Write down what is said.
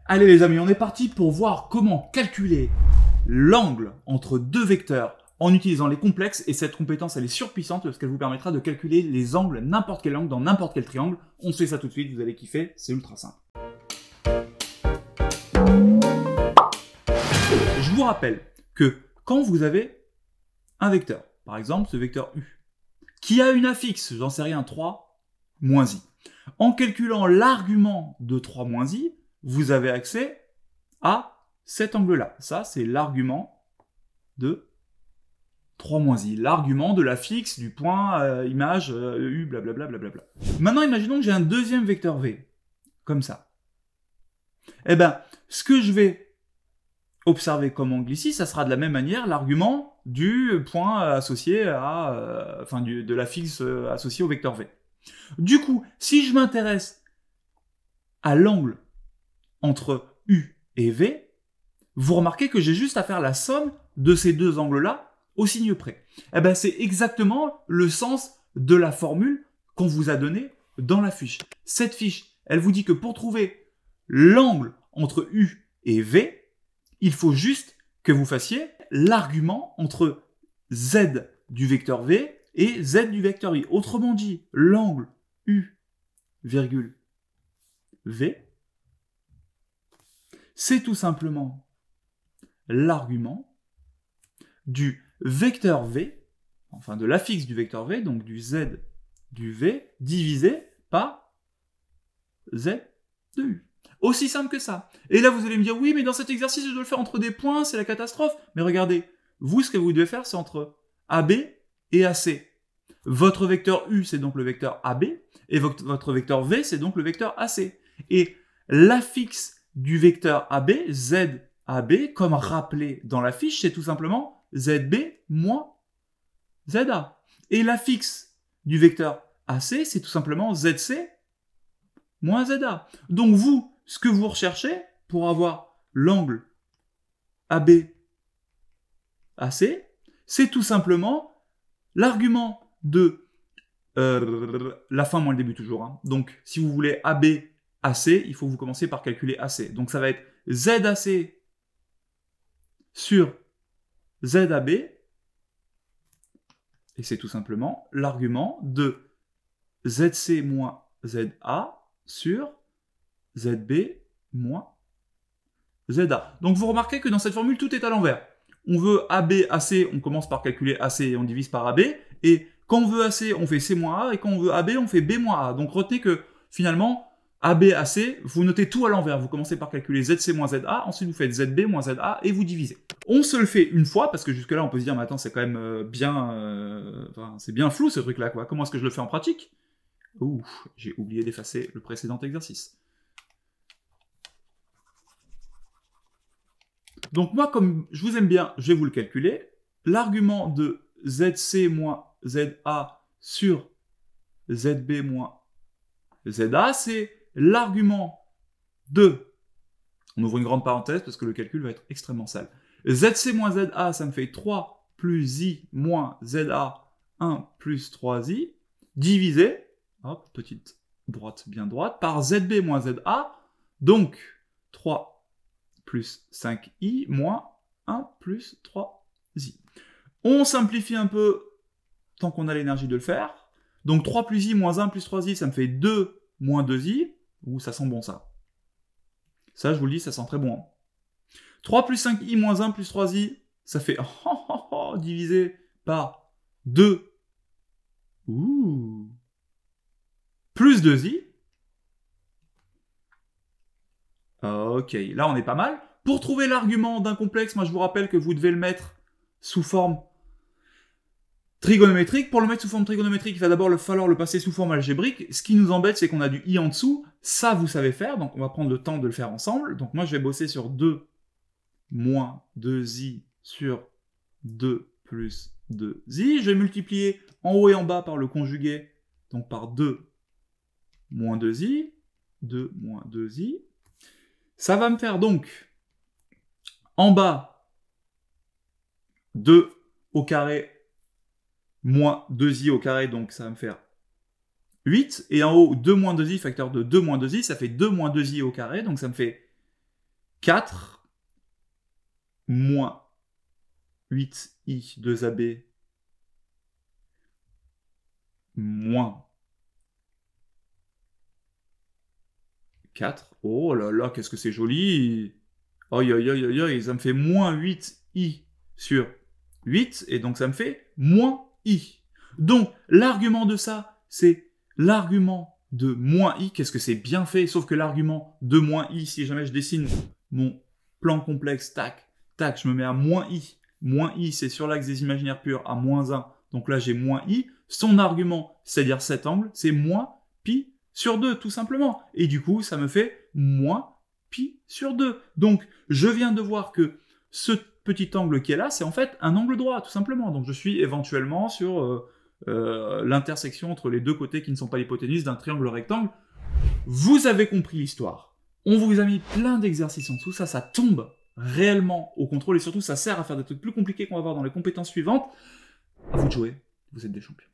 Allez les amis, on est parti pour voir comment calculer l'angle entre deux vecteurs en utilisant les complexes, et cette compétence elle est surpuissante parce qu'elle vous permettra de calculer les angles, n'importe quel angle dans n'importe quel triangle. On fait ça tout de suite, vous allez kiffer, c'est ultra simple. Je vous rappelle que quand vous avez un vecteur, par exemple ce vecteur U, qui a une affixe, j'en sais rien, 3 moins i, en calculant l'argument de 3 moins i, vous avez accès à cet angle-là. Ça, c'est l'argument de 3 moins i, l'argument de la fixe du point image u, blablabla. Maintenant, imaginons que j'ai un deuxième vecteur v, comme ça. Eh bien, ce que je vais observer comme angle ici, ça sera de la même manière l'argument du point associé à, de la fixe associée au vecteur v. Du coup, si je m'intéresse à l'angle entre U et V, vous remarquez que j'ai juste à faire la somme de ces deux angles-là au signe près. Eh ben, c'est exactement le sens de la formule qu'on vous a donnée dans la fiche. Cette fiche, elle vous dit que pour trouver l'angle entre U et V, il faut juste que vous fassiez l'argument entre Z du vecteur V et Z du vecteur I. Autrement dit, l'angle U, virgule V, c'est tout simplement l'argument du vecteur V, enfin de l'affixe du vecteur V, donc du Z du V, divisé par Z de U. Aussi simple que ça. Et là, vous allez me dire, oui, mais dans cet exercice, je dois le faire entre des points, c'est la catastrophe. Mais regardez, vous, ce que vous devez faire, c'est entre AB et AC. Votre vecteur U, c'est donc le vecteur AB, et votre vecteur V, c'est donc le vecteur AC. Et l'affixe du vecteur AB, ZAB, comme rappelé dans la fiche, c'est tout simplement ZB moins ZA. Et l'affixe du vecteur AC, c'est tout simplement ZC moins ZA. Donc vous, ce que vous recherchez pour avoir l'angle AB AC, c'est tout simplement l'argument de la fin moins le début toujours. Hein. Donc si vous voulez AB AC, il faut que vous commenciez par calculer AC. Donc ça va être ZAC sur ZAB, et c'est tout simplement l'argument de ZC moins ZA sur ZB moins ZA. Donc vous remarquez que dans cette formule, tout est à l'envers. On veut AB, AC, on commence par calculer AC et on divise par AB, et quand on veut AC, on fait C moins A, et quand on veut AB, on fait B moins A. Donc retenez que finalement, AB, AC, vous notez tout à l'envers. Vous commencez par calculer ZC moins ZA, ensuite vous faites ZB moins ZA et vous divisez. On se le fait une fois, parce que jusque-là, on peut se dire, mais attends, c'est quand même c'est bien flou ce truc-là, quoi. Comment est-ce que je le fais en pratique? Ouh, j'ai oublié d'effacer le précédent exercice. Donc moi, comme je vous aime bien, je vais vous le calculer. L'argument de ZC moins ZA sur ZB moins ZA, c'est l'argument de, on ouvre une grande parenthèse parce que le calcul va être extrêmement sale. ZC moins ZA, ça me fait 3 plus I moins ZA, 1 plus 3I, divisé, hop, petite droite bien droite, par ZB moins ZA, donc 3 plus 5I moins 1 plus 3I. On simplifie un peu tant qu'on a l'énergie de le faire. Donc 3 plus I moins 1 plus 3I, ça me fait 2 moins 2I. Ouh, ça sent bon ça. Ça, je vous le dis, ça sent très bon. Hein. 3 plus 5I moins 1 plus 3I, ça fait divisé par 2. Ouh. Plus 2I. Ok, là on est pas mal. Pour trouver l'argument d'un complexe, moi je vous rappelle que vous devez le mettre sous forme trigonométrique. Pour le mettre sous forme trigonométrique, il va d'abord falloir le passer sous forme algébrique. Ce qui nous embête, c'est qu'on a du i en dessous. Ça, vous savez faire, donc on va prendre le temps de le faire ensemble. Donc moi, je vais bosser sur 2 moins 2i sur 2 plus 2i. Je vais multiplier en haut et en bas par le conjugué, donc par 2 moins 2i. 2 moins 2i. Ça va me faire donc, en bas, 2 au carré moins 2i au carré, donc ça va me faire 8. Et en haut, 2 moins 2i, facteur de 2 moins 2i, ça fait 2 moins 2i au carré, donc ça me fait 4 moins 8i 2ab moins 4. Oh là là, qu'est-ce que c'est joli. Aïe aïe aïe aïe aïe, ça me fait moins 8i sur 8, et donc ça me fait moins i. Donc, l'argument de ça, c'est l'argument de moins i. Qu'est-ce que c'est bien fait, sauf que l'argument de moins i, si jamais je dessine mon plan complexe, tac, tac, je me mets à moins i. Moins i, c'est sur l'axe des imaginaires purs, à moins 1. Donc là, j'ai moins i. Son argument, c'est-à-dire cet angle, c'est moins pi sur 2, tout simplement. Et du coup, ça me fait moins pi sur 2. Donc, je viens de voir que ce petit angle qui est là, c'est en fait un angle droit, tout simplement. Donc, je suis éventuellement sur l'intersection entre les deux côtés qui ne sont pas l'hypoténuse d'un triangle rectangle. Vous avez compris l'histoire. On vous a mis plein d'exercices en dessous. Ça tombe réellement au contrôle et surtout, ça sert à faire des trucs plus compliqués qu'on va voir dans les compétences suivantes. À vous de jouer. Vous êtes des champions.